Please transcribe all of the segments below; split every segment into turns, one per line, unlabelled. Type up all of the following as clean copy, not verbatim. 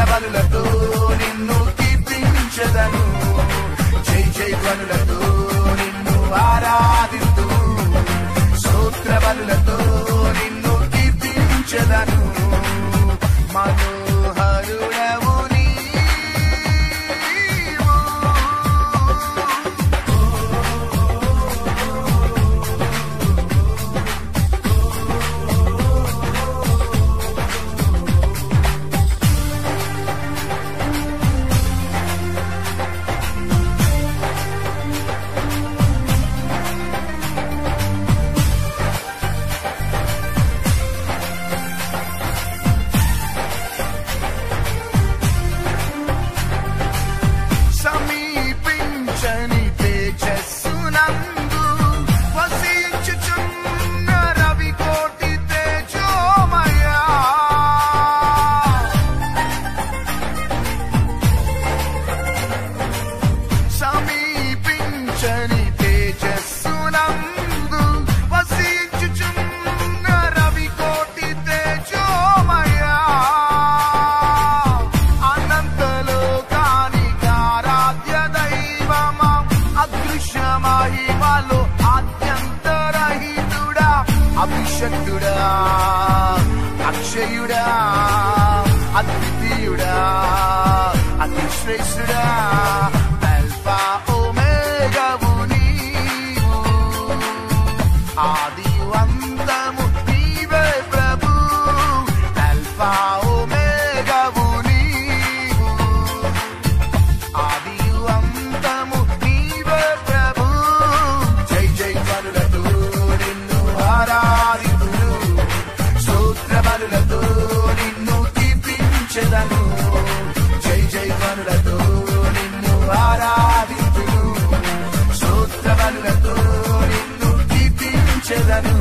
బలులతో నిన్ను కీర్తించెదను, జై జై బలులతో నిన్ను ఆరాధింతు, స్తోత్ర బలులతో నిన్ను కీర్తించెదను. మనోహరుడవు అభిషక్తుడా, అక్షయుడా, అద్వితీయుడా, అతిశ్రేష్ఠుడా, అల్ఫా ఒమేగావు నీవు, ఆదియు అంతము నీవే ప్రభు, అల్ఫా ఒమేగావు నీవు, ఆదియు అంతము నీవే ప్రభు. జై జై బలులతో నిన్ను ఆరాధితును, స్తోత్ర బలులతో నిన్ను కీర్తించెదను, జై జై బలులతో నిన్ను ఆరాధితును, స్తోత్ర బలులతో నిన్ను కీర్తించెదను.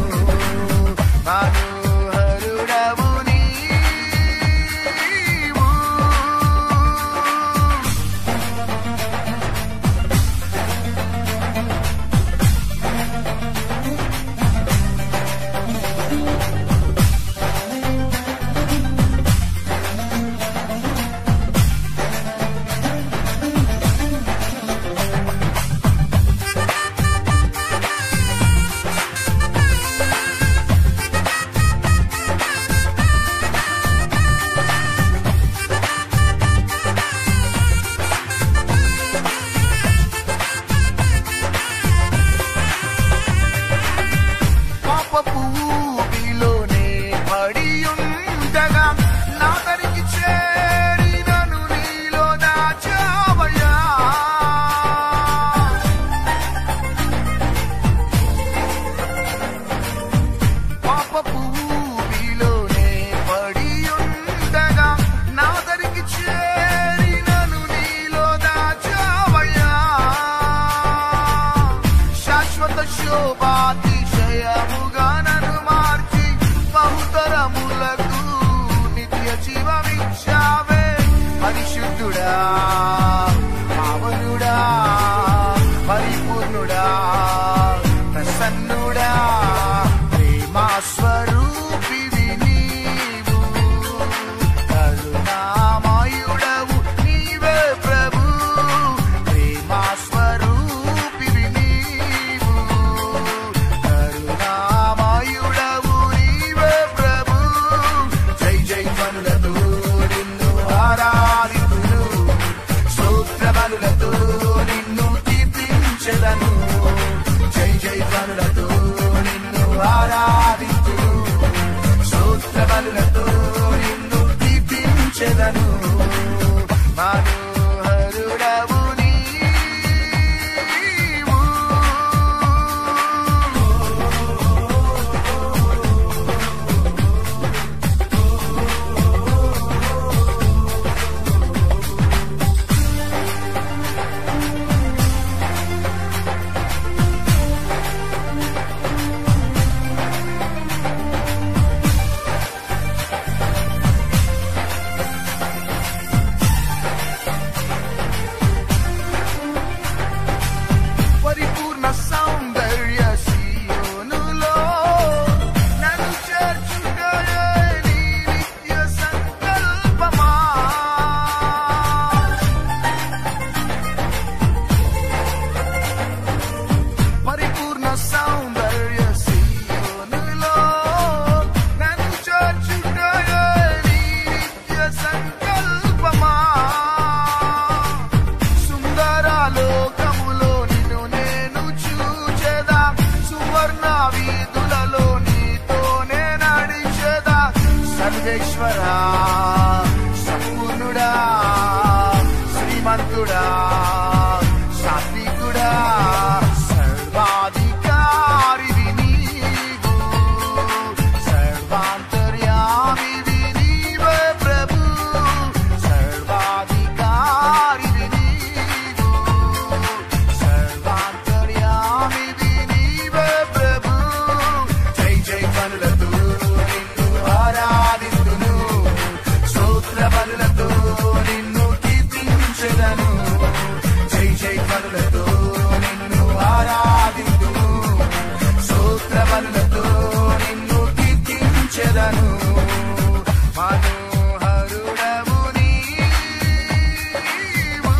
మనోహరుడవు నీవు. పరిశుద్ధుడా, పావనుడా, పరిపూర్ణుడా, ప్రసన్నుడా, ప్రేమాస్వరూపివి నీవు, కరుణామయుడవు నీవే ప్రభు, ప్రేమాస్వరూపివి నీవు, కరుణామయుడవు నీవే ప్రభు. జై జై బలులతో నిన్ను ఆరాధితును, స్తోత్ర బలులతో నిన్ను కీర్తించెదను, జై జై బలులతో నిన్ను ఆరాధితును, స్తోత్ర బలులతో నిన్ను కీర్తించెదను. మనోహరుడవు నీవు. సాత్వికుడా సాత్వికుడా సర్వాధికారివి నీవు సర్వాంతర్యామివి నీవే ప్రభు సర్వాధికారివి నీవు సర్వాంతర్యామివి నీవే ప్రభు జై జై బలులతో నిన్ను ఆరాధింతును స్తోత్ర బలులతో నిన్ను కీర్తించెదను జై జై బలులతో నిన్ను ఆరాధింతును స్తోత్ర బలులతో నిన్ను కీర్తించెదను మనోహరుడవు నీవు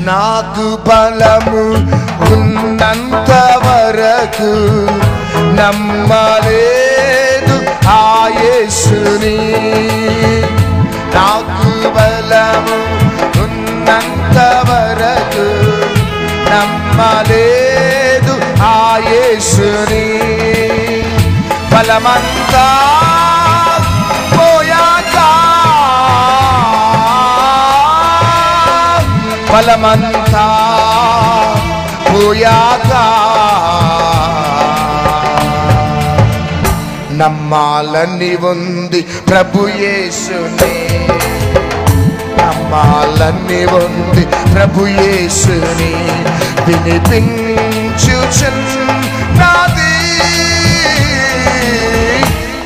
నాకు బలము ఉన్నంత వరకు నమ్మలేదు ఆ యేసుని నాకు బలము ఉన్నంత వరకు నమ్మలేదు ఆ యేసుని బలమంతా పోయాక బలమంతా పోయాక నమ్మాలని ఉంది ప్రభు యేసునే నమ్మాలని ఉంది ప్రభు యేసుని వినిపించుచున్నది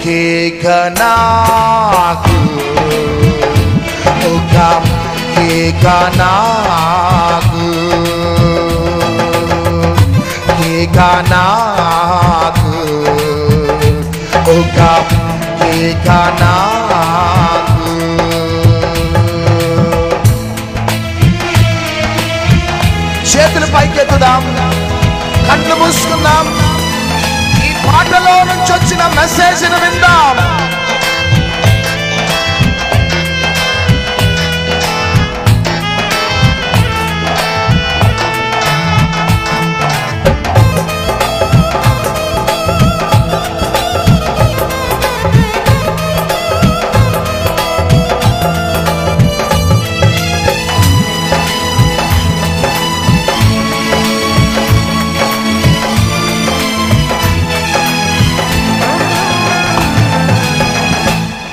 కేక నాకు ఒక కేక నాకు కేక నాకు ఒక కేక నాకు చేతులు పైకెత్తుదాం కళ్ళు మూసుకుందాం ఈ పాటలో నుంచి వచ్చిన మెసేజ్ను విందాం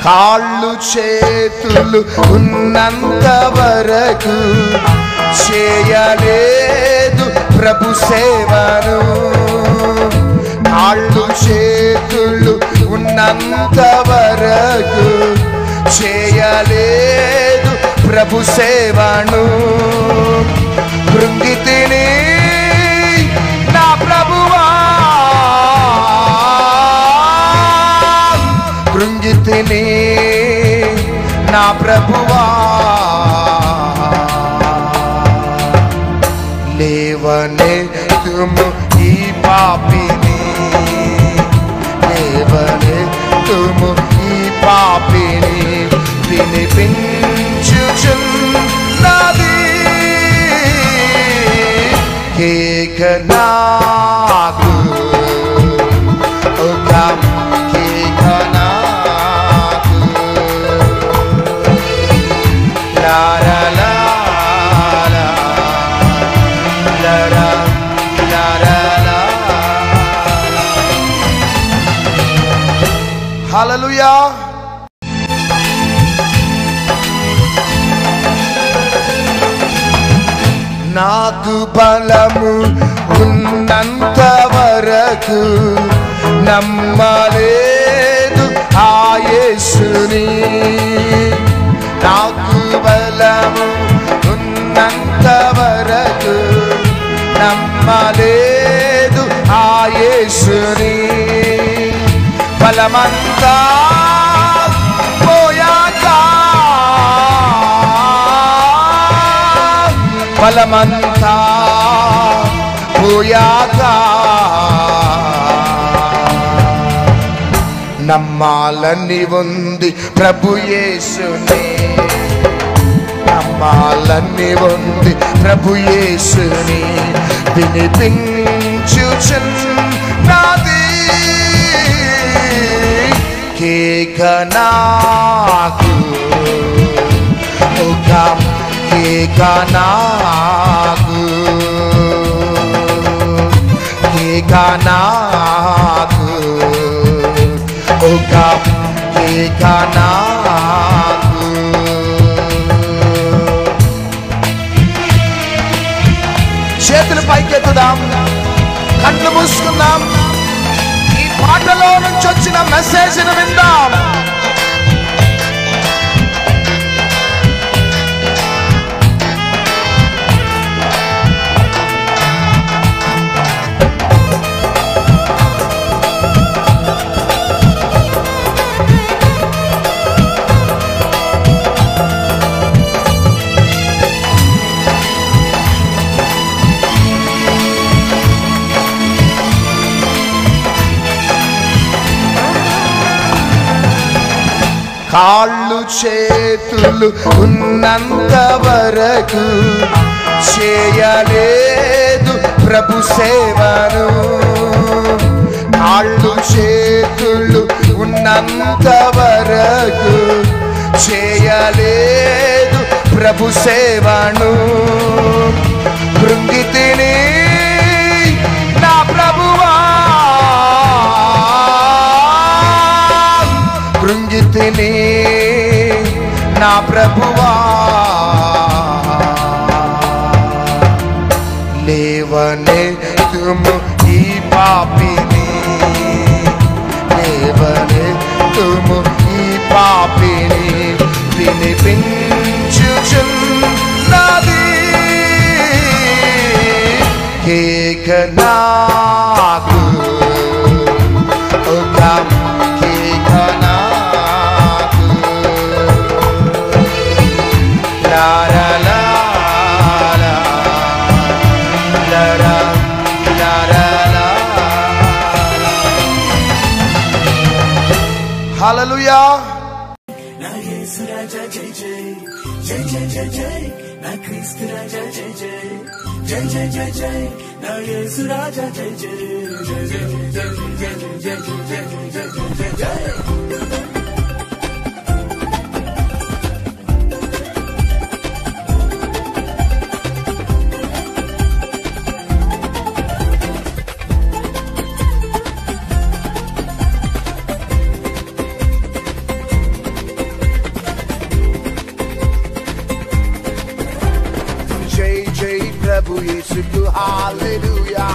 కాళ్ళు చేతులు ఉన్నంత వరకు చేయలేదు ప్రభు సేవను కాళ్ళు చేతులు ఉన్నంత వరకు చేయలేదు ప్రభు సేవను కృంగితిని నా ప్రభువా కృంగితిని నా ప్రభువా లేవనెత్తుము ఈ పాపిని లేవనెత్తుము ఈ పాపిని వినిపించుచున్నది కేక నాకు ఒక కేక నాకు లా లా లా లా లా లా లా లా. హల్లెలూయా. నాకు బలము ఉన్నంత వరకు నమ్మలేదు ఆ యేసుని నాకు బలము ఉన్నంత వరకు నమ్మలేదు ఆ యేసుని బలమంతా పోయాక బలమంతా పోయాక నమ్మాలని ఉంది ప్రభు యేసుని నమ్మాలని ఉంది ప్రభు యేసుని వినిపించుచున్నది నాకు ఒక కేక నాకు కేక నాకు ఒక కేక నాకు. చేతులు పైకెత్తుదాం, కళ్ళు మూసుకుందాం, ఈ పాటలో నుంచి వచ్చిన మెసేజ్ను విందాం. కాళ్ళు చేతులు ఉన్నంత వరకు చేయలేదు ప్రభు సేవను. కాళ్ళు చేతులు ఉన్నంత వరకు చేయలేదు ప్రభు సేవను. కృంగితిని నా ప్రభువా, కృంగితిని నా ప్రభువా, లేవనెత్తుము ఈ పాపిని, లేవనెత్తుము ఈ పాపిని, వినిపించుచున్నది కేక నాకు ఒక కేక నాకు. లా లా లా లా లా లా లా లా. హల్లెలూయా.
నా యేసు రాజా జై జై జై జై జై జై, నా క్రీస్తు రాజా జై జై జై జై జై జై, నా యేసు రాజా జై జై జై జై జై జై జై జై జై జై జై.
ప్రభు యేసుకు హల్లెలూయా,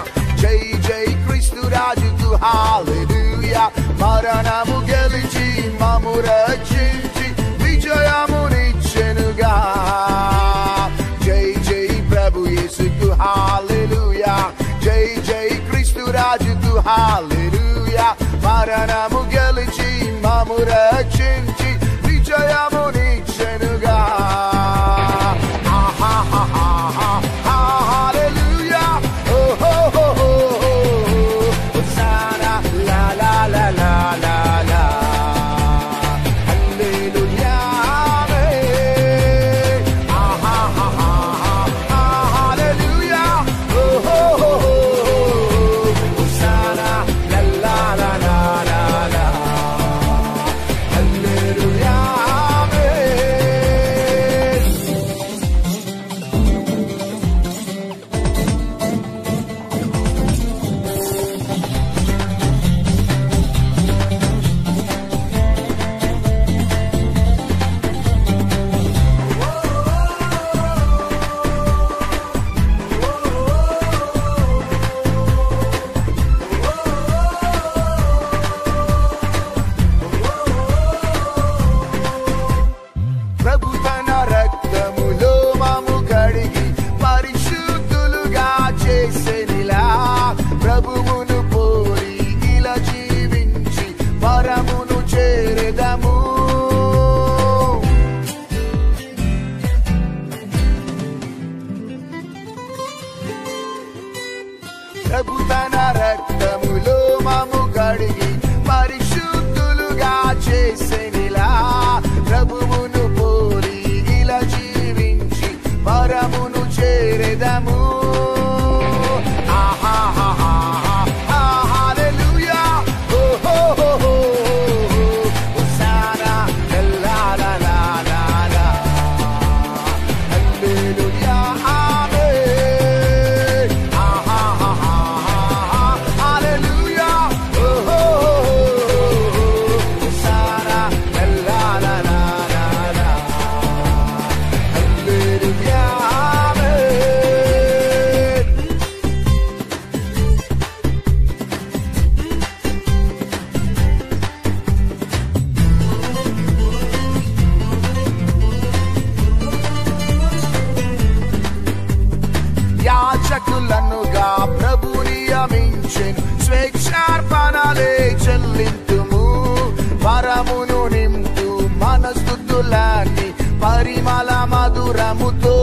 జై జై క్రీస్తు రాజుకు హల్లెలూయా. మరణము గెలిచి మమ్ము రక్షించి విజయమునిచ్చెనుగా. జై జై ప్రభు యేసుకు హల్లెలూయా, జై జై క్రీస్తు రాజుకు హల్లెలూయా. మరణము గెలిచి మమ్ము రక్షించి విజయమునిచ్చెనుగా. ప్రభు తన రక్తములో మమ్ము కడిగి పరిశుద్ధులుగా చేసెనిలా. ప్రభువును పోలి ఇలా జీవించి పరమును చేరెదము. హల్లెలూయా, ఓ హో హో హో, హోసానా మించెను స్వేచ్ఛార్పణలే చెల్లింతుము పరమును నింపు మనస్తుతులాన్ని పరిమళ మధురముతో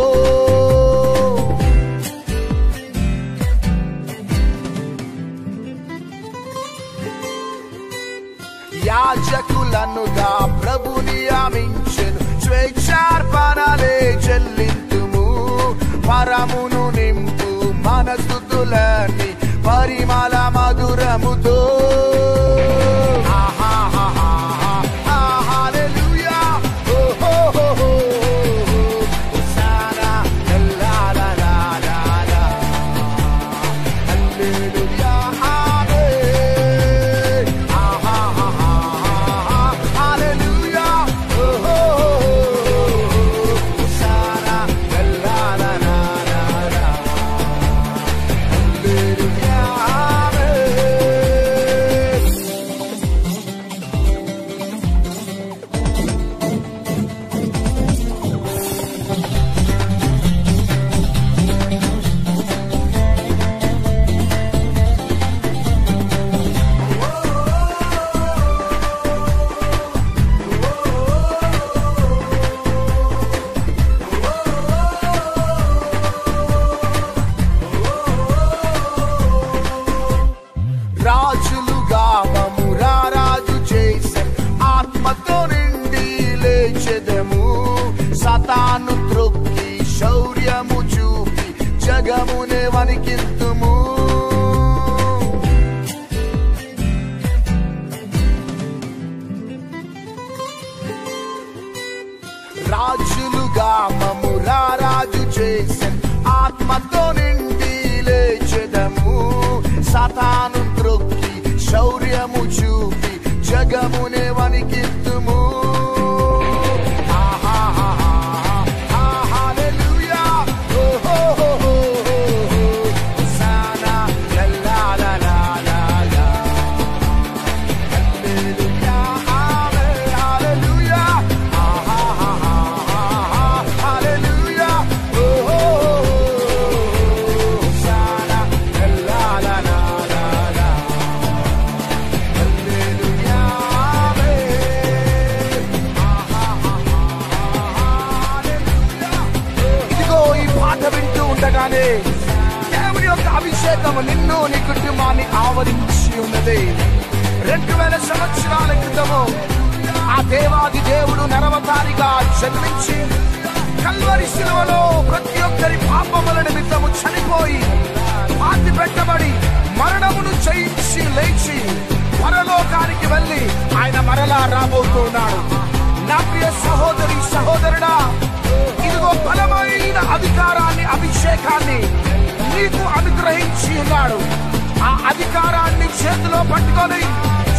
యాజకులనుగా ప్రభు నియమించెను స్వేచ్ఛార్పణలే చెల్లింతుము పరమును నింపు మనస్తుతులని పరిమళ మధురముతో రాజులుగా మమ్మురా రాజు చేసే ఆత్మతో నిండి లేచెదము సతాను త్రొక్కి శౌర్యము చూపి జగమునే వణికింతుము రాజులుగా మమ్మురా రాజు చేసే ఆత్మతో నిండి లేచెదము సతాను త్రొక్కి శౌర్యము చూపి జగమునే వణికింతుము దేవుని యొక్క అభిషేకము నిన్ను నీ కుటుంబాన్ని ఆవరించి ఉన్నది 2000 సంవత్సరాల క్రితము ఆ దేవాది దేవుడు నరవతారిగా జన్మించి కల్వరి శిలువలో ప్రతి ఒక్కరి పాపముల నిమిత్తము చనిపోయి పాతి పెట్టబడి మరణమును జయించి లేచి పరలోకానికి వెళ్ళి ఆయన మరలా రాబోతున్నాడు. నా ప్రియ సహోదరి సహోదరుడా, ఇదిగో బలమైన అధికారాన్ని అభిషేకాన్ని నీకు అనుగ్రహించి ఉన్నాడు. ఆ అధికారాన్ని చేతిలో పట్టుకొని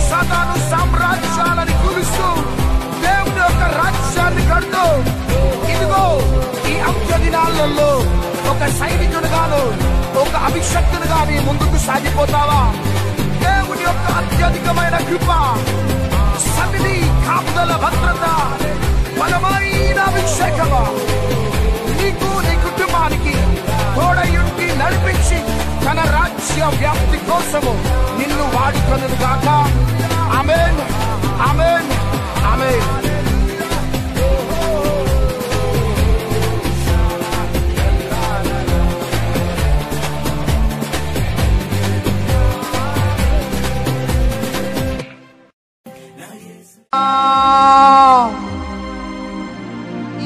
సాతాను సామ్రాజ్యాలను కూలుస్తూ దేవుని యొక్క రాజ్యాన్ని కడుతూ ఇదిగో ఈ అంత్య దినాలలో ఒక సైనికుడుగాను ఒక అభిషక్తుడుగా నీ ముందుకు సాగిపోతావా? దేవుని యొక్క అత్యధికమైన కృప, సన్నిధి, కాపుదల, భద్రత, బలమైన అభిషేకము నీకు నీ కుటుంబానికి తోడయుండి నడిపించి తన రాజ్య వ్యాప్తి కోసము నిన్ను వాడుకొనును గాక. ఆమేన్, ఆమేన్, ఆమేన్.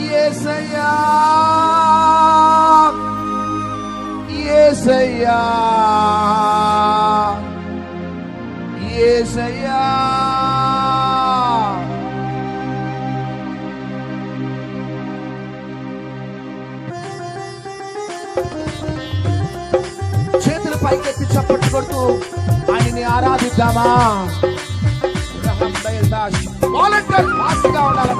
యేసయ్యా, యేసయ్యా, యేసయ్యా. చేతులు పైకెత్తి చప్పట్లు కొడుతూ ఆయన్ని ఆరాధిద్దామా? వాలంటీర్ ఫాస్ట్గా ఉండాలి.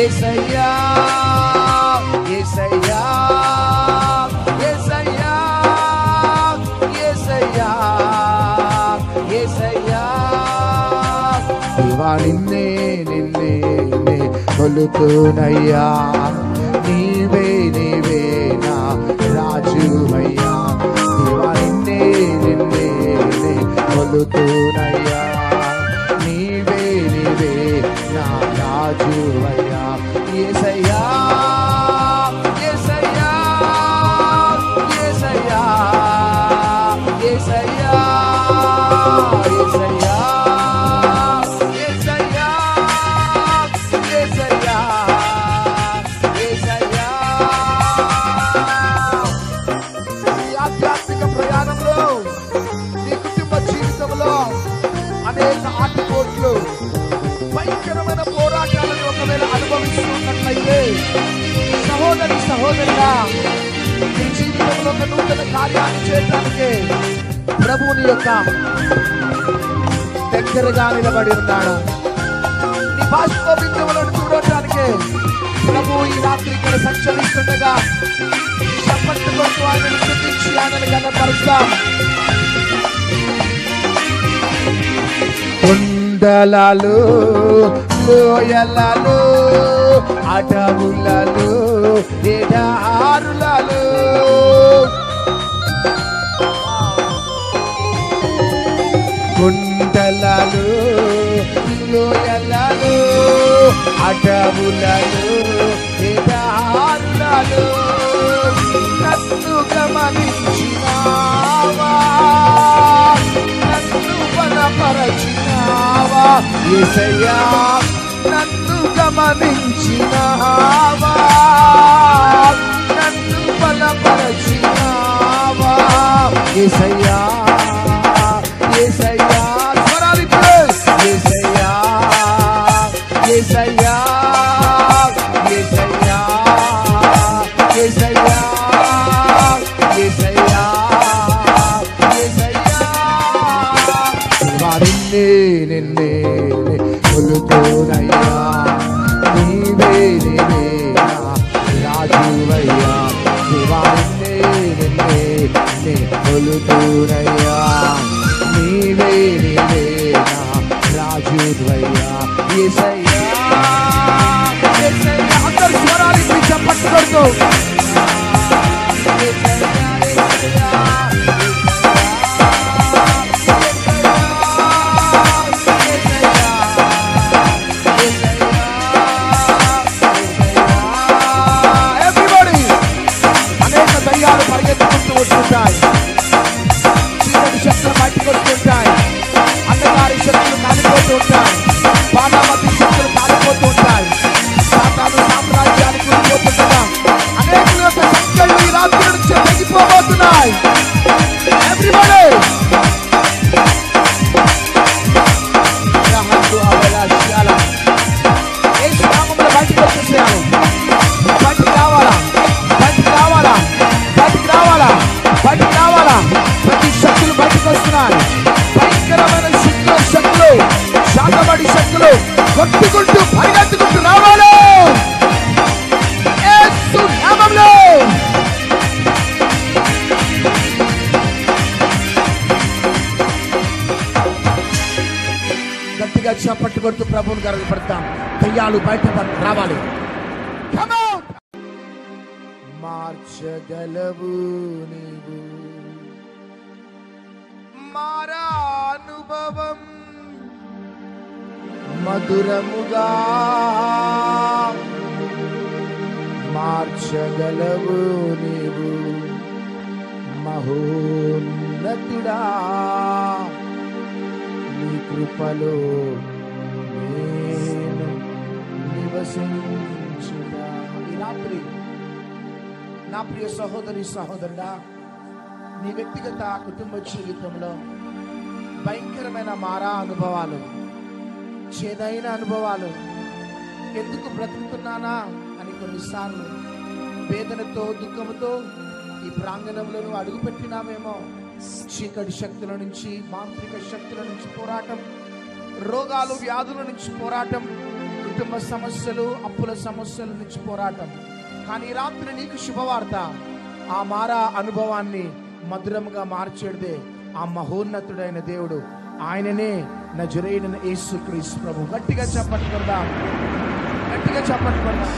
Yes, యేసయ్యా యేసయ్యా యేసయ్యా యేసయ్యా యేసయ్యా దేవా నిన్నే నిన్నే కొలుతునయ్యా నీవే నీవే నా రాజువయ్యా దేవా నిన్నే నిన్నే కొలుతునయ్యా నీవే నీవే నా రాజువయ్యా యేసయ్యా యేసయ్యా యేసయ్యా యేసయ్యా యేసయ్యా అనేక ఆటుపోట్లు భయంకరమైన పోరాటాలను ఒకవేళ అనుభవిస్తున్నట్లయితే సహోదరి సహోదరుగా నీ జీవితంలో ఒక నూతన కార్యాన్ని చేయడానికి ప్రభువుని యొక్క దగ్గరగా నిలబడి ఉన్నాడు. నీ బాష్ప బిందువులను చూడటానికి ప్రభు ఈ రాత్రి ఇక్కడ సంచరిస్తుండగా చప్పట్లు కొడుతూ ఆయనను స్తుతించి ఆయనను ఘనపరుస్తాం. కొండలలో లోయలలో అడవులలో ఎడారులలో కొండలలో లోయలలో అడవులలో ఎడారులలో నన్ను గమనించినావా నన్ను బలపరచినావా యేసయ్యా నన్ను గమనించినావా నన్ను బలపరచినావా యేసయ్యా యేసయ్యా స్వరాలు యేసయ్యా యేసయ్యా యేసయ్యా యేసయ్యా యేసయ్యా యేసయ్యా వారిని నిన్నే కొలుతునయ్యా నీవే నీవే రాజువయ్యా వారిని నిన్నే కొలుతునయ్యా నీవే నీవే రాజువయ్యా యేసయ్యా యేసయ్యా అందరూ స్వరాలు చప్పట్లు కొడుతూ పరిగెత్తుకుంటూ వస్తుంటాయి. చీకటి శక్తులు బయటకు వస్తుంటాయి. అంధకార శక్తులు కాలిపోతూ ఉంటాయి. బాణామతి శక్తులు కాలిపోతూ ఉంటాయి. సాతాను సామ్రాజ్యానికి వెళ్ళిపోతుండగా అనేకుల యొక్క సంఖ్యలు ఈ రాత్రి నుంచి తగ్గిపోబోతున్నాయి. ఎవ్రీబడీ యేసు నామములో బయటకు వచ్చేసేయాలి. బయటకు రావాలా బయటకు రావాలా బయటకు రావాలా బయటకు రావాలా ప్రతి శక్తులు బయటకు వస్తున్నాయి. భయంకరమైన శక్తులు శాతబడి శక్తులు కొట్టుకుంటూ పరిగెత్తుకుంటూ రావాలి యేసు నామములో. గట్టిగా చప్పట్లు కొడుతూ ప్రభువుని గర్వపడతాం. దయ్యాలు బయట రావాలి. మార్చగలవు నీవు మారా అనుభవం మధురముగా మార్చగలవు నీవు మహోన్నతుడా నీ కృపలో నేను నివసించుదా. ఈ రాత్రి నా ప్రియ సహోదరి సహోదరుడా నీ వ్యక్తిగత కుటుంబ జీవితంలో భయంకరమైన మారా అనుభవాలు చేదైన అనుభవాలు ఎందుకు బ్రతుకుతున్నానా అని కొన్నిసార్లు వేదనతో దుఃఖంతో ఈ ప్రాంగణంలో నువ్వు అడుగుపెట్టినామేమో. చీకటి శక్తుల నుంచి మాంత్రిక శక్తుల నుంచి పోరాటం, రోగాలు వ్యాధుల నుంచి పోరాటం, కుటుంబ సమస్యలు, అప్పుల సమస్యల నుంచి పోరాటం. కానీ ఈ రాత్రి నీకు శుభవార్త. ఆ మారా అనుభవాన్ని మధురముగా మార్చేదే ఆ మహోన్నతుడైన దేవుడు. ఆయననే నజరేయుడైన యేసుక్రీస్తు ప్రభు. గట్టిగా చెప్పట్టుకుందాం, గట్టిగా చెప్పట్టుకుందాం.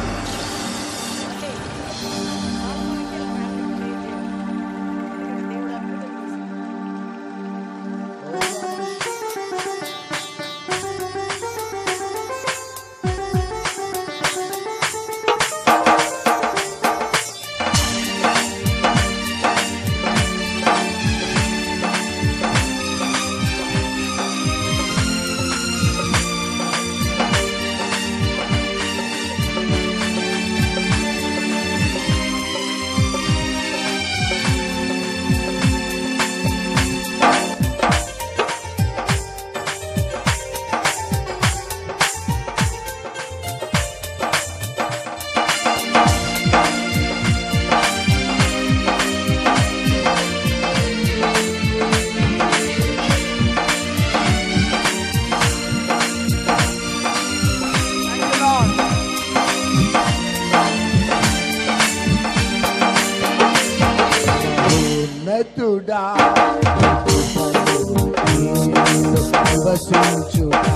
నివసించుట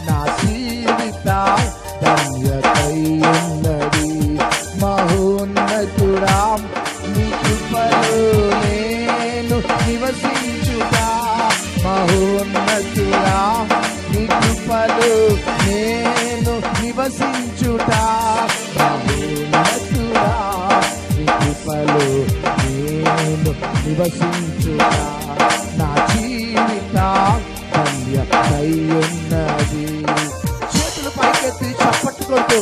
నా జీవిత ధన్యతయున్నది. మహోన్నతుడా నీ కృపలో నేను నివసించుట. మహోన్నతుడా నీ కృపలో నేను నివసించుట. మహోన్నతుడా నీ కృపలో నేను నివసించుట. నా జీవిత ధన్యతయున్నది. చేతులు పైకెత్తి చప్పట్టుకుంటూ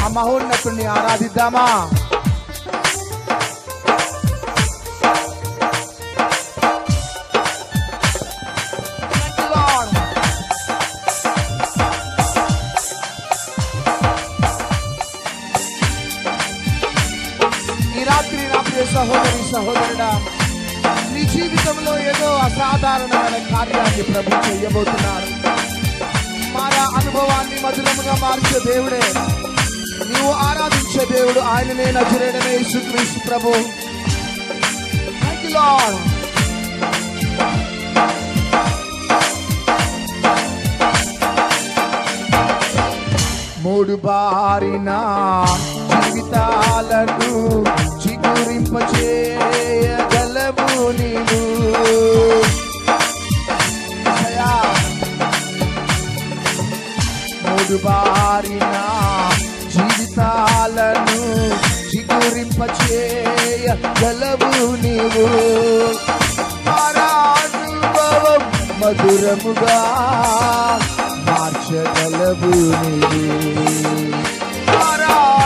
ఆ మహోన్నతుడిని ఆరాధిద్దామా? ఈ రాత్రి నా ప్రియ సహోదరి సహోదరుడా, నీ జీవితంలో ఏదో అసాధారణమైన కార్యాన్ని ప్రభు చేయబోతున్నారు. మారా అనుభవాన్ని మధురముగా మార్చే దేవుడే, నీవు ఆరాధించే దేవుడు ఆయననే నజరేయుడైన యేసుక్రీస్తు ప్రభు. Thank you lord. మూడు బారిన జీవితాలను చిగురింపచేయగలవు నీవు. మూడు బారిన జీవితాలను చిగురింపచేయగలవు నీవు. అనుభవం మధురముగా మార్చగలవు నీవు.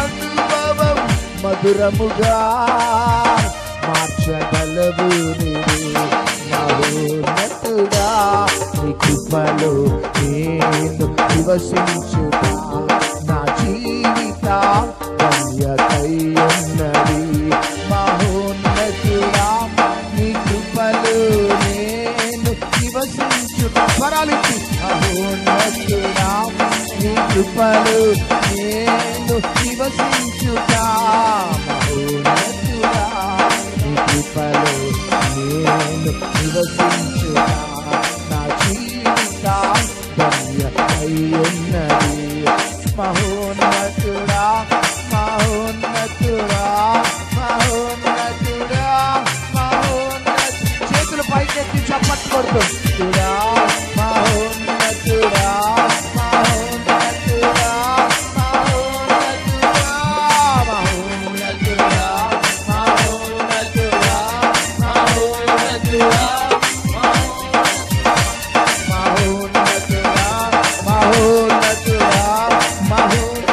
అనుభవం మధురముగా మార్చగలవు నీవు. మహోన్నతుడా నీ కృపలో నేను నివసించుట. నా జీవిత ధన్యతయున్నది. మహోన్నతుడా నీ కృపలో నేను నివసించుట. స్వరాలిచ్చి మహోన్నతుడా నీ కృపలో నేను నివసించుట. మహోన్నతుడా నీ కృపలో నేను నివసించుట. నా జీవిత ధన్యతయున్నది. మహోన్నతుడా మహోన్నతుడా మహోన్నతుడా మహోన్నతుడా. చేతులు పైకెత్తి చప్పట్లు కొడుతుడా. మహోన్నతుడా మహోన్నతుడా మహోన్నతుడా మహోన్నతుడా మహోన్నతుడా మహోన్నతుడా మహోన్నతుడా మహోన్నతుడా మహోన్నతుడా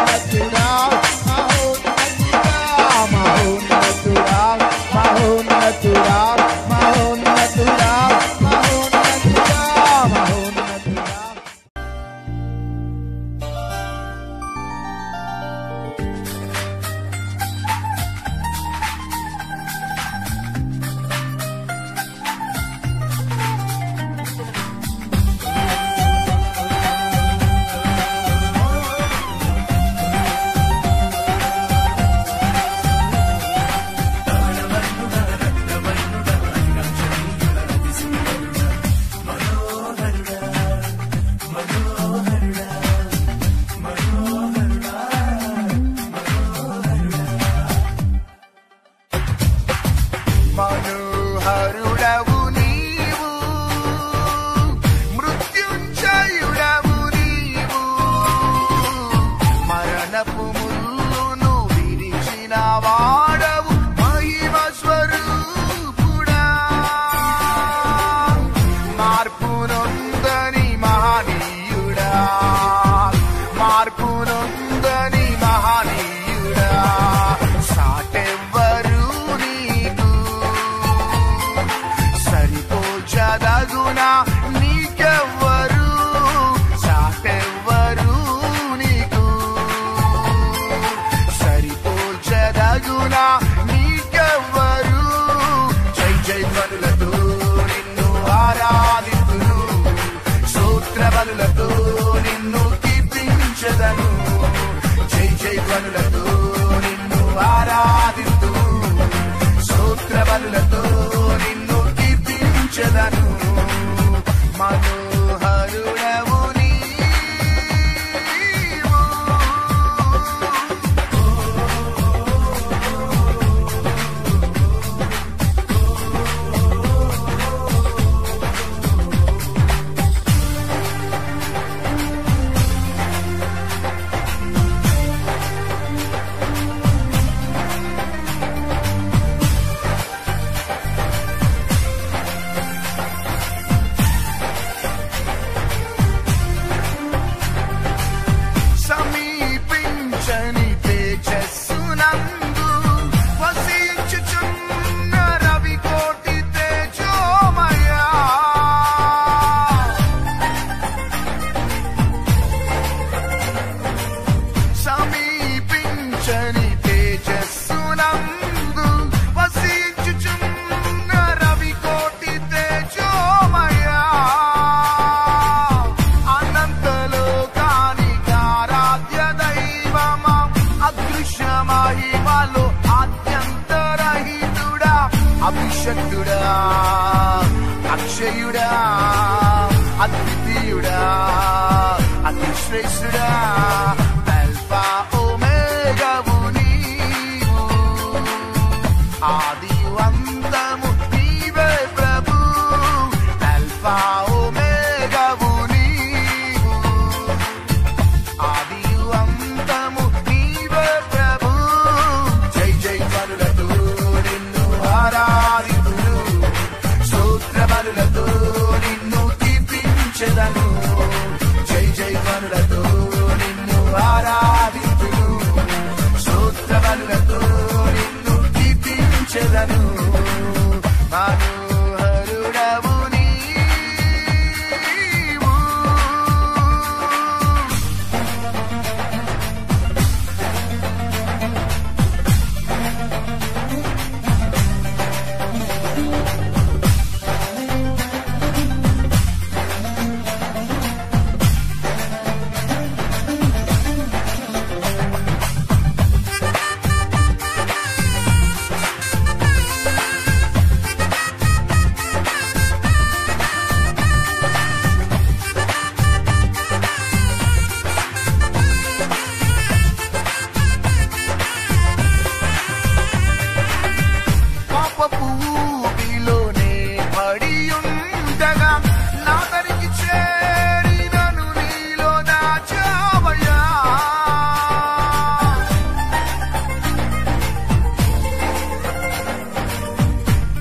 తగునా నీకెవ్వరు జై జై ధ్వనులతో నిన్ను ఆరాధితును స్తోత్ర బలులతో నిన్ను కీర్తించెదను జై జై ధ్వనులతో నిన్ను ఆరాధితును స్తోత్ర బలులతో నిన్ను కీర్తించెదను మనోహరుడవు అభిషక్తుడా అక్షయుడా అద్వితీయుడా అతిశ్రేష్ఠుడా అల్ఫా ఒమేగావు నీవు ఆదియు అంతము నీవే ప్రభు అల్ఫా ఒమేగావు నీవు ఆదియు అంతము నీవే ప్రభు జై జై ధ్వనులతో నిన్ను ఆరాధితును స్తోత్ర బలులతో నిన్ను కీర్తించెదను జై జై ధ్వనులతో నిన్ను ఆరాధితును స్తోత్ర బలులతో నిన్ను కీర్తించెదను మనోహరుడవు నీవు ఊబిలోనే పడియుండగా నా దరికి చేరినను నీలో దాచావయ్యా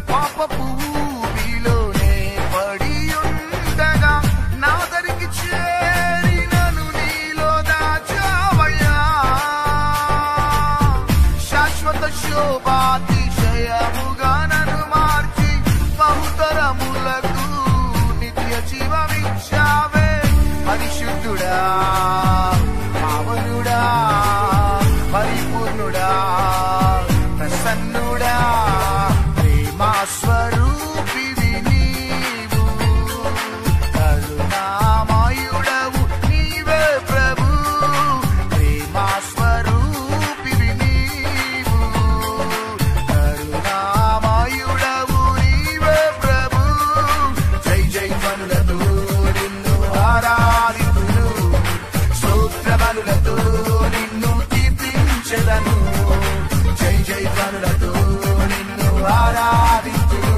పాపపు ఊబిలోనే పడియుండగా నా దరికి చేరినను నీలో దాచావయ్యా శాశ్వత శోభాతిశయముగా నన్ను మార్చి బహుతరములకు నిత్య జీవమిచ్చావే పరిశుద్ధుడా పావనుడా పరిపూర్ణుడా ప్రసన్నుడా ప్రేమా స్వరూపివి నీవు కరుణామయుడవు నీవే ప్రభు ప్రేమా స్వరూపివి నీవు కరుణామయుడవు నీవే ప్రభు జై జై ధ్వనులతో నిన్ను ఆరాధితును స్తోత్ర బలులతో నిన్ను కీర్తించెదను జై జై ధ్వనులతో నిన్ను ఆరాధితును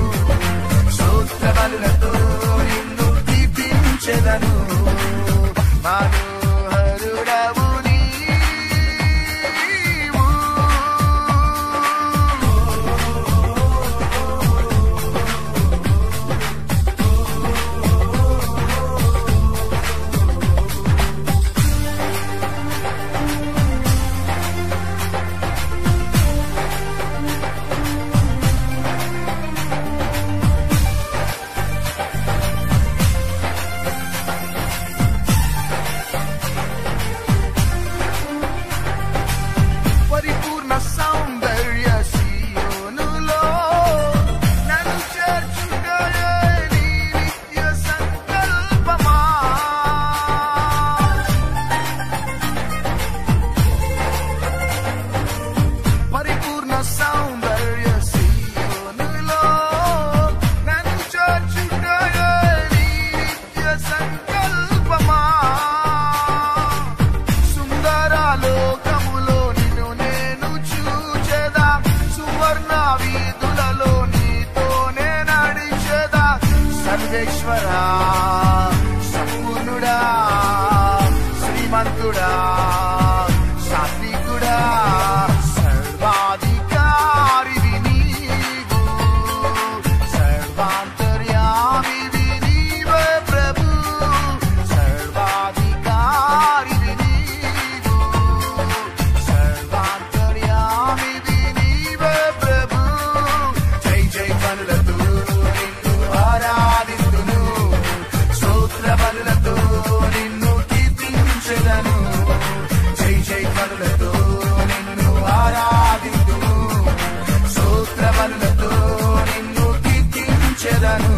వీధులలో నీతోనే నడిచేదా సర్వేశ్వరా సంపూర్ణుడా శ్రీమంతుడా సాత్వికుడా సర్వాధికారివి నీవు సర్వాంతర్యామివి నీవే ప్రభు సర్వాధికారివి నీవు సర్వాంతర్యామివి నీవే ప్రభు జై జై బలులతో నిన్ను ఆరాధింతును స్తోత్ర బలులతో నిన్ను కీర్తించెదను జై జై బలులతో నిన్ను ఆరాధింతును స్తోత్ర బలులతో నిన్ను కీర్తించెదను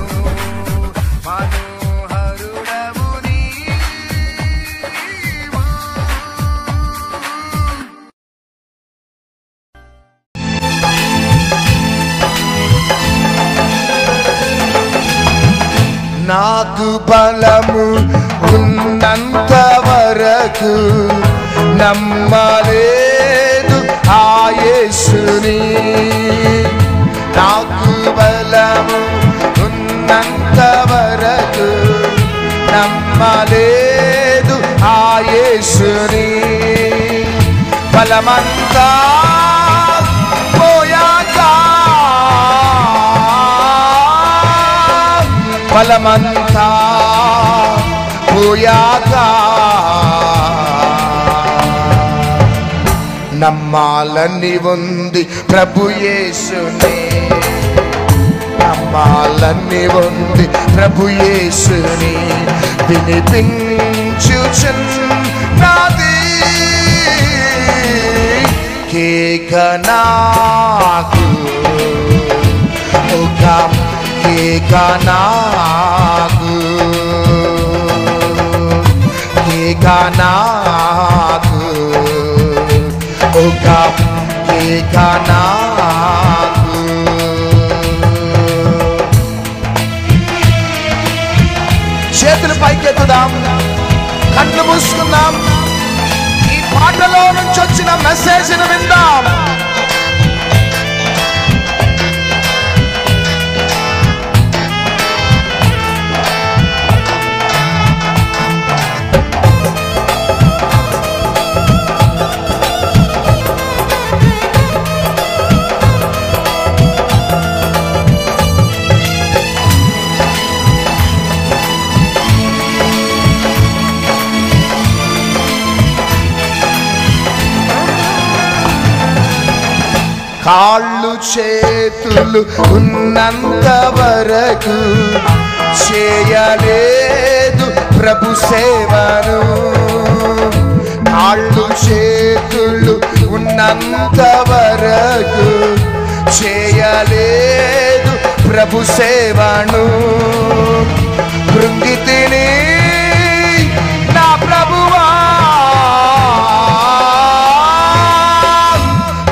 మనోహరుడవు నీవు నాకు బలము ఉన్నంత వరకు నమ్మలేదు ఆ యేసుని నాకు బలము ఉన్నంత వరకు నమ్మలేదు ఆ యేసుని బలమంతా పోయాక బలమంతా పోయాక నమ్మాలని ఉంది ప్రభు యేసుని నమ్మాలని ఉంది ప్రభు యేసుని వినిపించుచున్నది కేక నాకు ఒక కేక నాకు కేక నాకు ఒక కేక నాకు చేతులు పైకెత్తుదాం కళ్ళు మూసుకుందాం ఈ పాటలో నుంచి వచ్చిన మెసేజ్ విందాం కాళ్ళు చేతులు ఉన్నంత వరకు చేయలేదు ప్రభు సేవను కాళ్ళు చేతులు ఉన్నంత వరకు చేయలేదు ప్రభు సేవను కృంగితిని నా ప్రభువా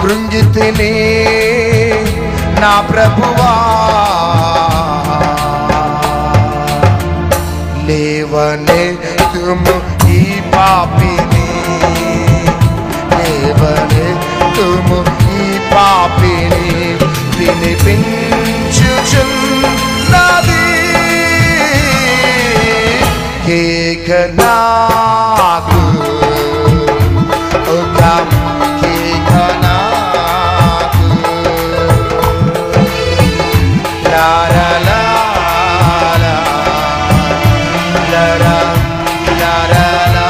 కృంగితిని నా ప్రభువా లేవనే తుము ఈ పాపిని లేవనే తుము ఈ పాపిని వినిపించుచున్నది కేక నాకు ఒక కేక నాకు లా లా లా లా లా లా లా లా.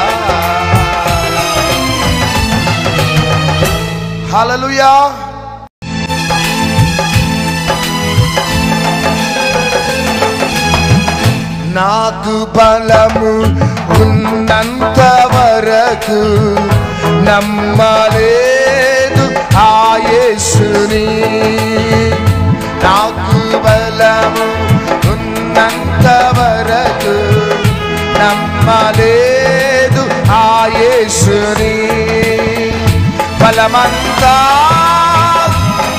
హల్లెలూయా. నాకు బలము ఉన్నంత వరకు నమ్మలేదు ఆ యేసుని నాకు బలము ఉన్నంత వరకు నమ్మలేదు ఆ యేసుని బలమంతా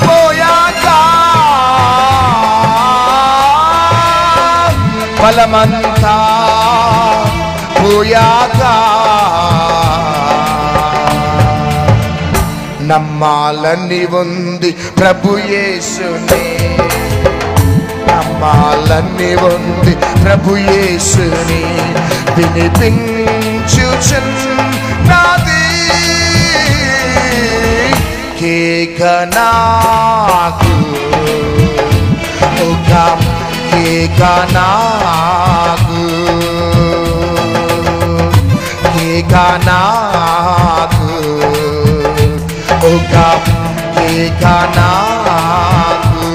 పోయాక బలమంతా పోయాక నమ్మాలని ఉంది ప్రభు యేసుని, నమ్మాలని ఉంది ప్రభు యేసుని. వినిపించుచున్నది కేక నాకు, ఒక కేక నాకు, కేక నాకు, ఒక కేక నాకు.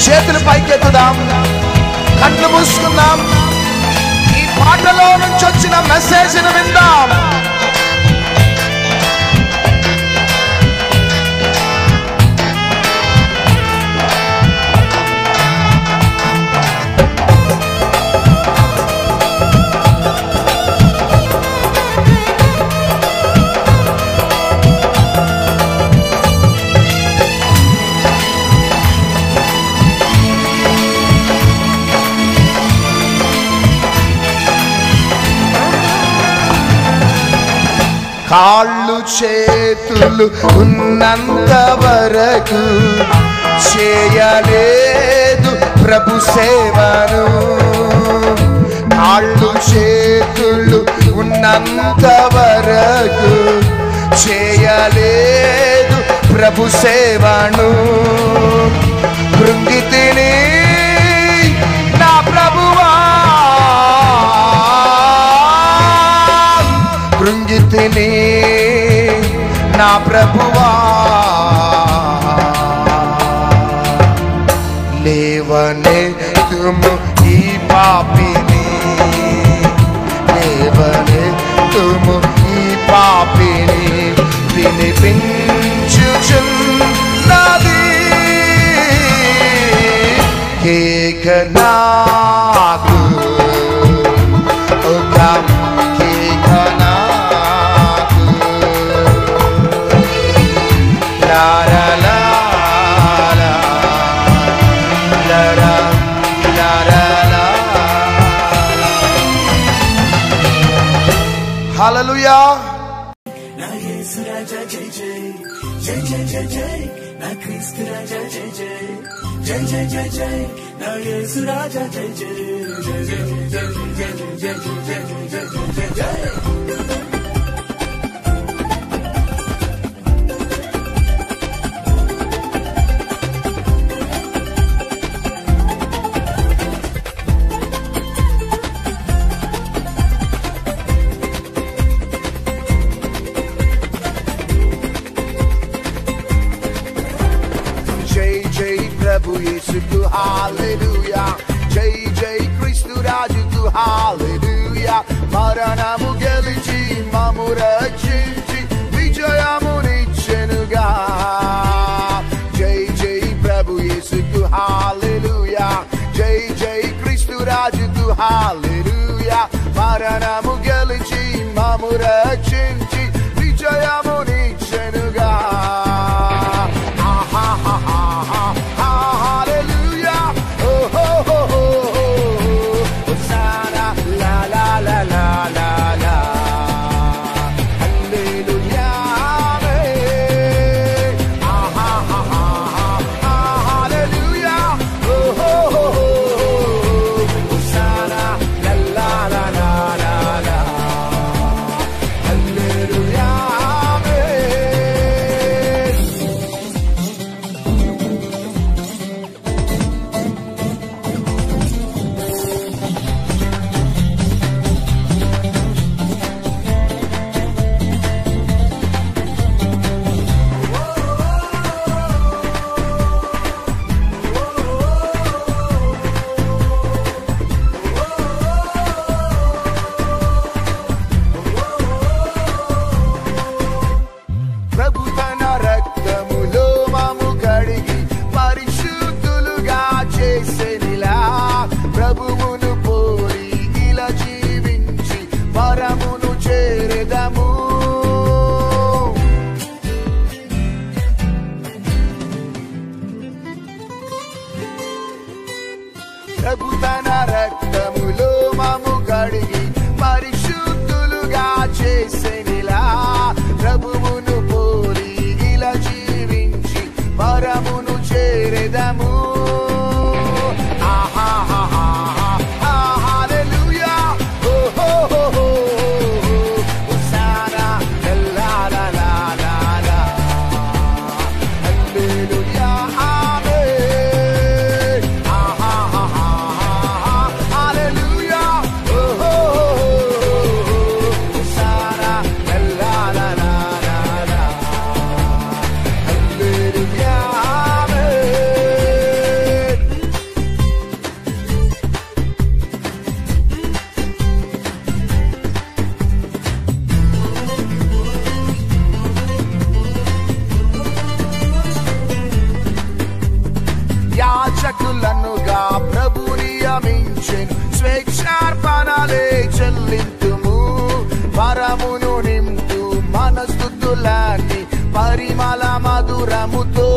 చేతులు పైకెత్తుదాం, కళ్ళు మూసుకుందాం, ఈ పాటలో నుంచి వచ్చిన మెసేజ్ని విందాం. కాళ్ళు చేతులు ఉన్నంత వరకు చేయలేదు ప్రభు సేవను, కాళ్ళు చేతులు ఉన్నంత వరకు చేయలేదు ప్రభు సేవను. కృంగితిని నా ప్రభువా, కృంగితిని నా ప్రభువా, లేవనెత్తుము ఈ పాపిని, లేవనెత్తుము ఈ పాపిని. వినిపించుచున్నది కేక నాకు, ఒక కేక నాకు. లా లా లా లా లా లా లా లా. హల్లెలూయా.
నా యేసు రాజా జై జై, జై జై జై జై, నా క్రీస్తు రాజా జై జై, జై జై జై జై, నా యేసు రాజా జై జై, జై జై జై జై జై జై జై జై జై జై జై.
ప్రభు యేసుకు హల్లెలూయా, జై జై క్రీస్తు రాజుకు హల్లెలూయా. మరణము గెలిచి మమ్ము రక్షించి విజయమునిచ్చెనుగా. జై జై ప్రభు యేసుకు హల్లెలూయా, జై జై క్రీస్తు రాజుకు హల్లెలూయా. మరణము గెలిచి మమ్ము రక్షించి విజయమునిచ్చెనుగా. పరమును నింపు మన స్తుతులన్నీ పరిమళ మధురముతో.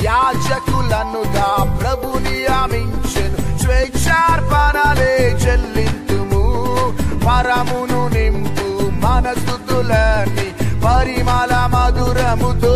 యాజకులనుగా ప్రభు నియమించెను స్వేచ్ఛార్పణలే చెల్లింతుము. పరమును నింపు మన స్తుతులన్నీ పరిమళ మధురముతో.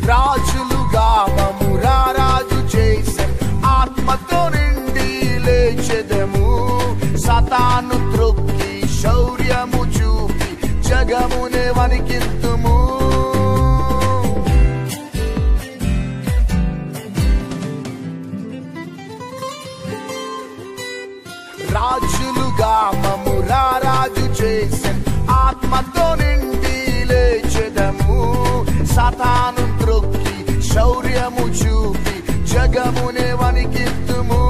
రాజులుగా మమ్మురా రాజు చేసే ఆత్మతో నిండి లేచెదము. సతాను త్రొక్కి శౌర్యము చూపి జగమునే వణికింతుము. రాజులుగా మమ్మురా రాజు చేసే ఆత్మతో నిండి లేచెదము. సతాను త్రొక్కి శౌర్యము చూపి జగమునే వణికింతుము.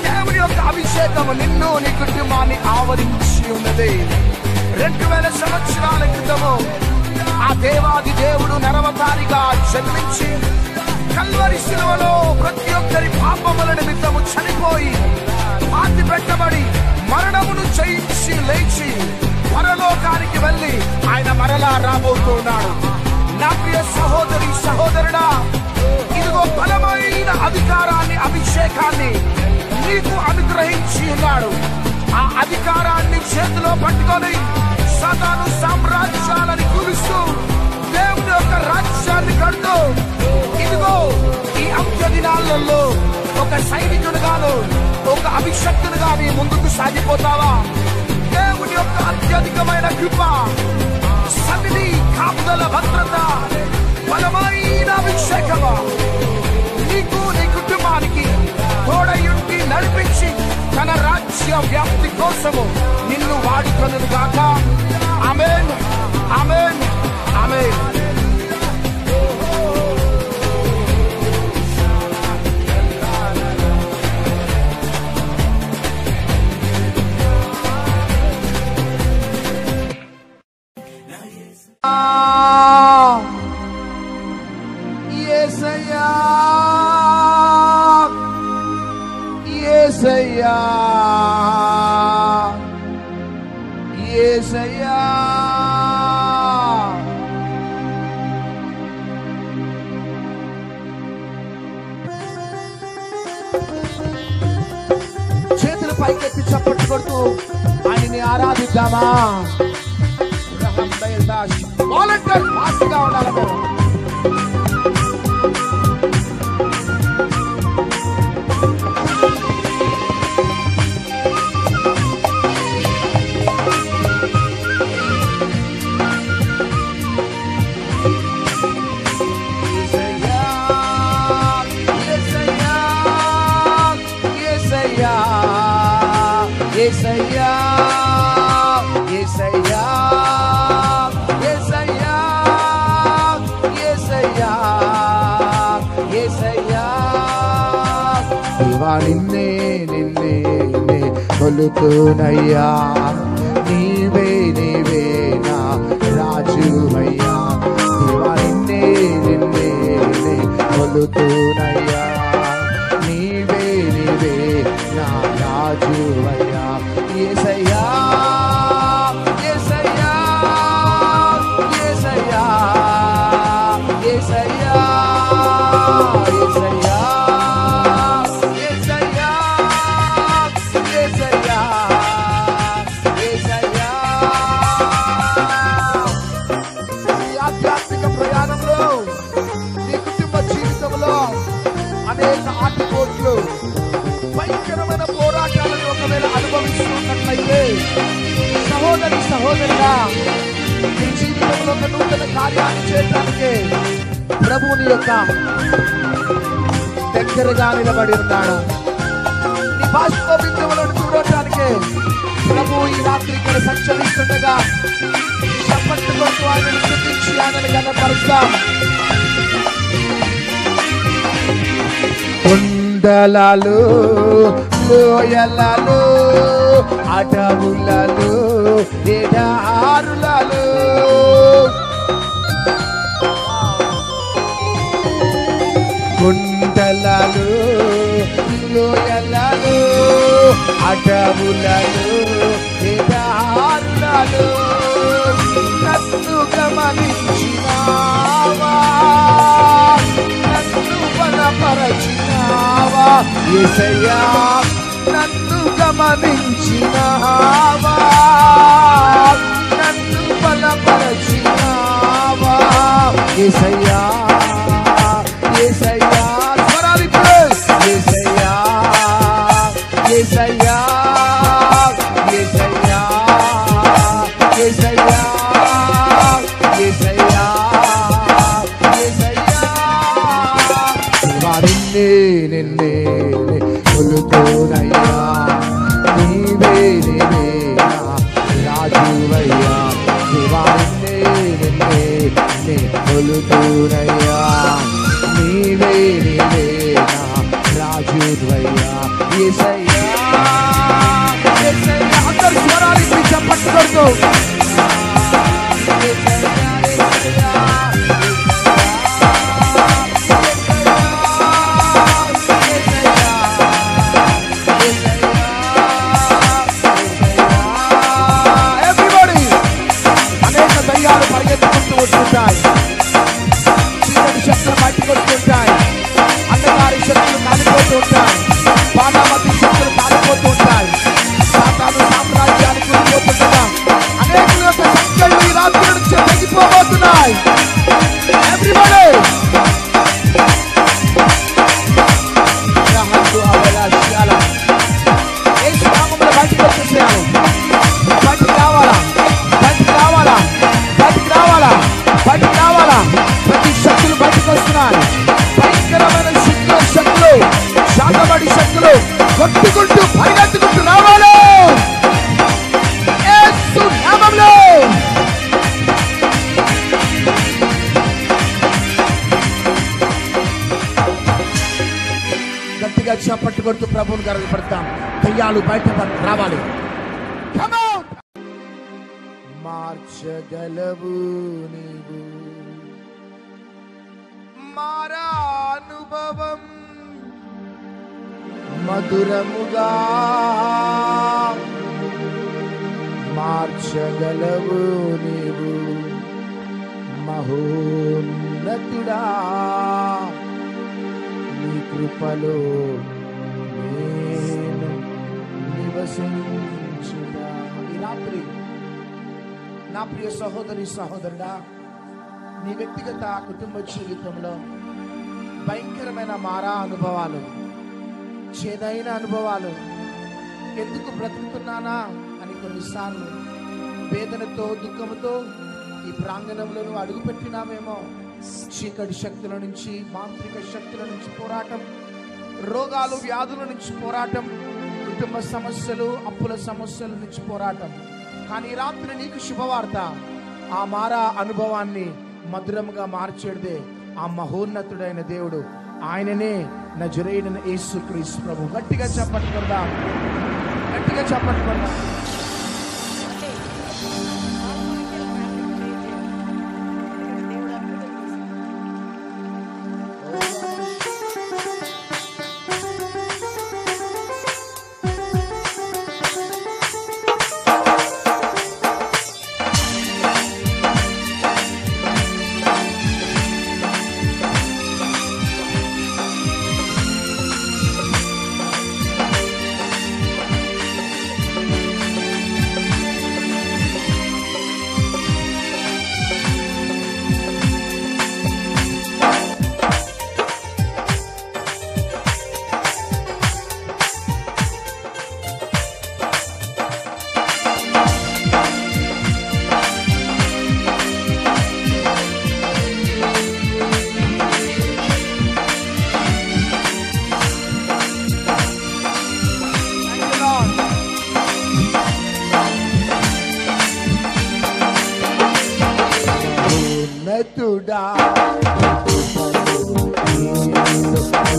దేవుని యొక్క అభిషేకము నిన్ను నీ కుటుంబాన్ని ఆవరించి ఉన్నది. 2000 సంవత్సరాల క్రితము ఆ దేవాది దేవుడు నరవతారిగా జన్మించి కల్వరి శిలువలో ప్రతి ఒక్కరి పాపముల నిమిత్తము చనిపోయి పాతి పెట్టబడి మరణమును జయించి లేచి పరలోకానికి వెళ్ళి ఆయన మరలా రాబోతున్నాడు. నా ప్రియ సహోదరి సహోదరుడా, ఇదిగో బలమైన అధికారాన్ని అభిషేకాన్ని నీకు అనుగ్రహించి ఉన్నాడు. ఆ అధికారాన్ని చేతిలో పట్టుకొని సాతాను సామ్రాజ్యాలని కూలుస్తూ దేవుని యొక్క రాజ్యాన్ని కడుతూ ఇదిగో ఈ అంత్య దినాలలో ఒక సైనికుడుగాను ఒక అభిషక్తుడుగా నీ ముందుకు సాగిపోతావా? దేవుని యొక్క అత్యధికమైన కృప, సన్నిధి, కాపుదల, భద్రత, బలమైన అభిషేకమా నీకు నీ కుటుంబానికి తోడయుండి నడిపించి తన రాజ్య వ్యాప్తి కోసము నిన్ను వాడుకొనును గాక. ఆమేన్, ఆమేన్, ఆమేన్. యేసయ్యా, యేసయ్యా, యేసయ్యా. చేతులు పైకెత్తి చప్పట్లు కొడుతూ ఆయన్ని ఆరాధిద్దామా? వాలంటీర్ ఫాస్ట్ గా ఉండాలి. యేసయ్యా, యేసయ్యా, యేసయ్యా, నిన్నే నిన్నే కొలుతునయ్యా, నీవే నీవే నా రాజువయ్యా. దేవా నిన్నే నిన్నే కొలుతునయ్యా, నీవే నీవే నా రాజువయ్యా. యేసయ్యా యేసయ్యా యేసయ్యా యేసయ్యా యేసయ్యా యేసయ్యా యేసయ్యా యేసయ్యా. ఈ ఆధ్యాత్మిక ప్రయాణంలో నీ కుటుంబ జీవితంలో అనేక ఆటుపోట్లు, భయంకరమైన పోరాటాలను ఒకవేళ అనుభవిస్తున్నట్లయితే సహోదరి సహోదరుడా, నీ జీవితంలో ఒక నూతన కార్యాన్ని చేయడానికి ప్రభువుని యొక్క దగ్గరగా నిలబడి ఉన్నాడు. నీ బాష్ప బిందువులను చూడటానికి ప్రభు ఈ రాత్రి ఇక్కడ సంచరిస్తుండగా చప్పట్లు కొడుతూ ఆయనను స్తుతించి ఆయనను ఘనపరుస్తాం. కొండలలో లోయలలో అడవులలో ఎడారులలో కొండలలో లోయలలో అడవులలో ఎడారులలో నన్ను గమనించినావా, నన్ను బలపరచినావా యేసయ్యా, నన్ను గమనించినావా, నన్ను బలపరచినావా యేసయ్యా యేసయ్యా. స్వరాలిప్పుడు యేసయ్యా యేసయ్యా యేసయ్యా యేసయ్యా యేసయ్యా యేసయ్యా. దేవా నిన్నే నిన్నే కొలుతునయ్యా, నీవే నీవే నా రాజువయ్యా. దేవా నిన్నే నిన్నే కొలుతునయ్యా, నీవే నీవే నా రాజువయ్యా. యేసయ్యా యేసయ్యా. అందరూ స్వరాలు ఇచ్చి చప్పట్లు కొడుతూ పరిగెత్తుకుంటూ వస్తుంటాయి, చీకటి శక్తులు బయటకు వస్తుంటాయి, అంధకార శక్తులు కాలిపోతూ ఉంటాయి, పాదామతి శక్తులు కాలిపోతూ ఉంటాయి, సాతాను సామ్రాజ్యానికి వెళ్ళిపోతుండగా అనేకుల యొక్క సంఖ్యలు ఈ రాత్రి నుంచి తగ్గిపోబోతున్నాయి. Everybody! యేసు నామములో బయటకు వచ్చేసేయాలి. బయటకు రావాలా, బయటకు రావాలా, బయటకు రావాలా, బయటకు రావాలా. ప్రతి శక్తులు బయటకు వస్తున్నాయి. భయంకరమైన శక్తులు, శాఖబడి శక్తులు కొట్టుకుంటూ పరిగెత్తుకుంటూ రావాలి యేసు నామములో. గట్టిగా చప్పట్లు కొడుతూ ప్రభువుని గర్వపడతాం. దయ్యాలు బయట రావాలి. మార్చగలవు నీవు మారా అనుభవం మధురముగా, మార్చగలవు నీవు మహోన్నతుడా, నీ కృపలో నేను నివసించుదా. ఈ రాత్రి నా ప్రియ సహోదరి సహోదరుడా, నీ వ్యక్తిగత కుటుంబ జీవితంలో భయంకరమైన మారా అనుభవాలు, చేదైన అనుభవాలు, ఎందుకు బ్రతుకుతున్నానా అని కొన్నిసార్లు వేదనతో దుఃఖంతో ఈ ప్రాంగణంలో నువ్వు అడుగుపెట్టినామేమో. చీకటి శక్తుల నుంచి, మాంత్రిక శక్తుల నుంచి పోరాటం, రోగాలు వ్యాధుల నుంచి పోరాటం, కుటుంబ సమస్యలు అప్పుల సమస్యల నుంచి పోరాటం. కానీ రాత్రి నీకు శుభవార్త, ఆ మారా అనుభవాన్ని మధురముగా మార్చేదే ఆ మహోన్నతుడైన దేవుడు,
ఆయననే నజరేయుడైన యేసుక్రీస్తు ప్రభు. గట్టిగా చెప్పట్టుకుందాం, గట్టిగా చెప్పట్టుకుందాం.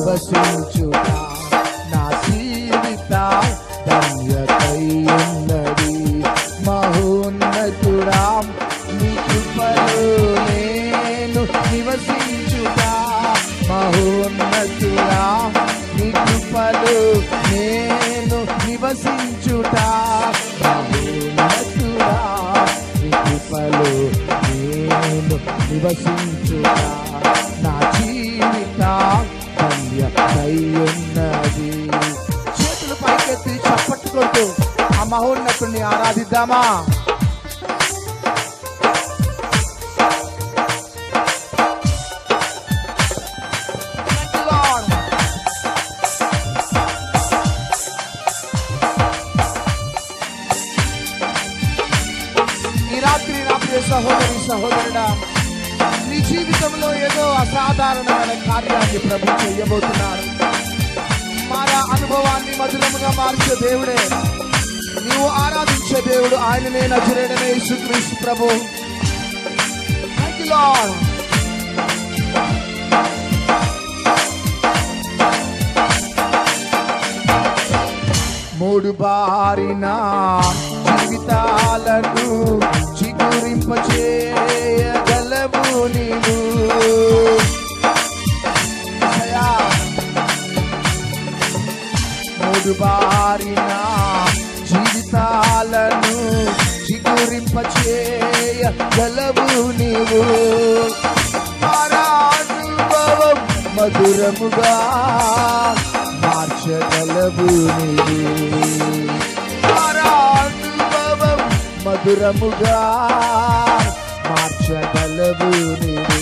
నివసించుట నా జీవిత ధన్యతయున్నది. మహోన్నతుడా నీ కృపలో నేను నివసించుట, మహోన్నతుడా నీ కృపలో నేను నివసించుట, మహోన్నతుడా నీ కృపలో నేను నివసించుట నా జీవిత ధన్యతయున్నది. చేతులు పైకెత్తి చప్పట్టుకుంటూ ఆ మహోన్నతుడిని ఆరాధిద్దామా? ఈ రాత్రి నా ప్రియ సహోదరి సహోదరుడా, నీ జీవితంలో ఏదో అసాధారణమైన కార్యాన్ని ప్రభు చేయబోతున్నారు. మారా అనుభవాన్ని మధురముగా మార్చే దేవుడే, నీవు ఆరాధించే దేవుడు ఆయననే నజరేయుడైన యేసుక్రీస్తు ప్రభు. Thank you lord. మూడు బారిన జీవితాలను చిగురింపచేయగలవు నీవు. మూడు బారిన జీవితాలను చిగురింపచేయగలవు నీవు. అనుభవం మధురముగా మార్చగలవు నీవు. అనుభవం మధురముగా మార్చగలవు నీవు.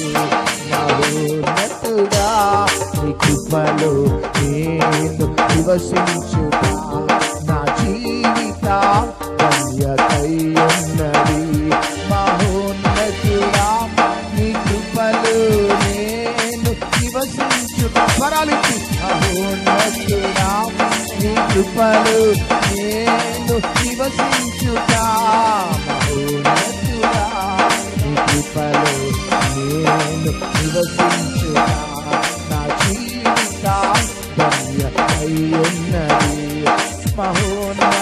మహోన్నతుడా నీ కృపలో నేను నివసించుట నా జీవిత ధన్యతయున్నది. మహోన్నతుడా నీ కృపలో నేను నివసించుట. స్వరాలిచ్చి మహోన్నతుడా నీ కృపలో నేను నివసించుట, మహోన్నతుడా నీ కృపలో నేను నివసించుట నా జీవిత ధన్యతయున్నది. మహోన్నతుడా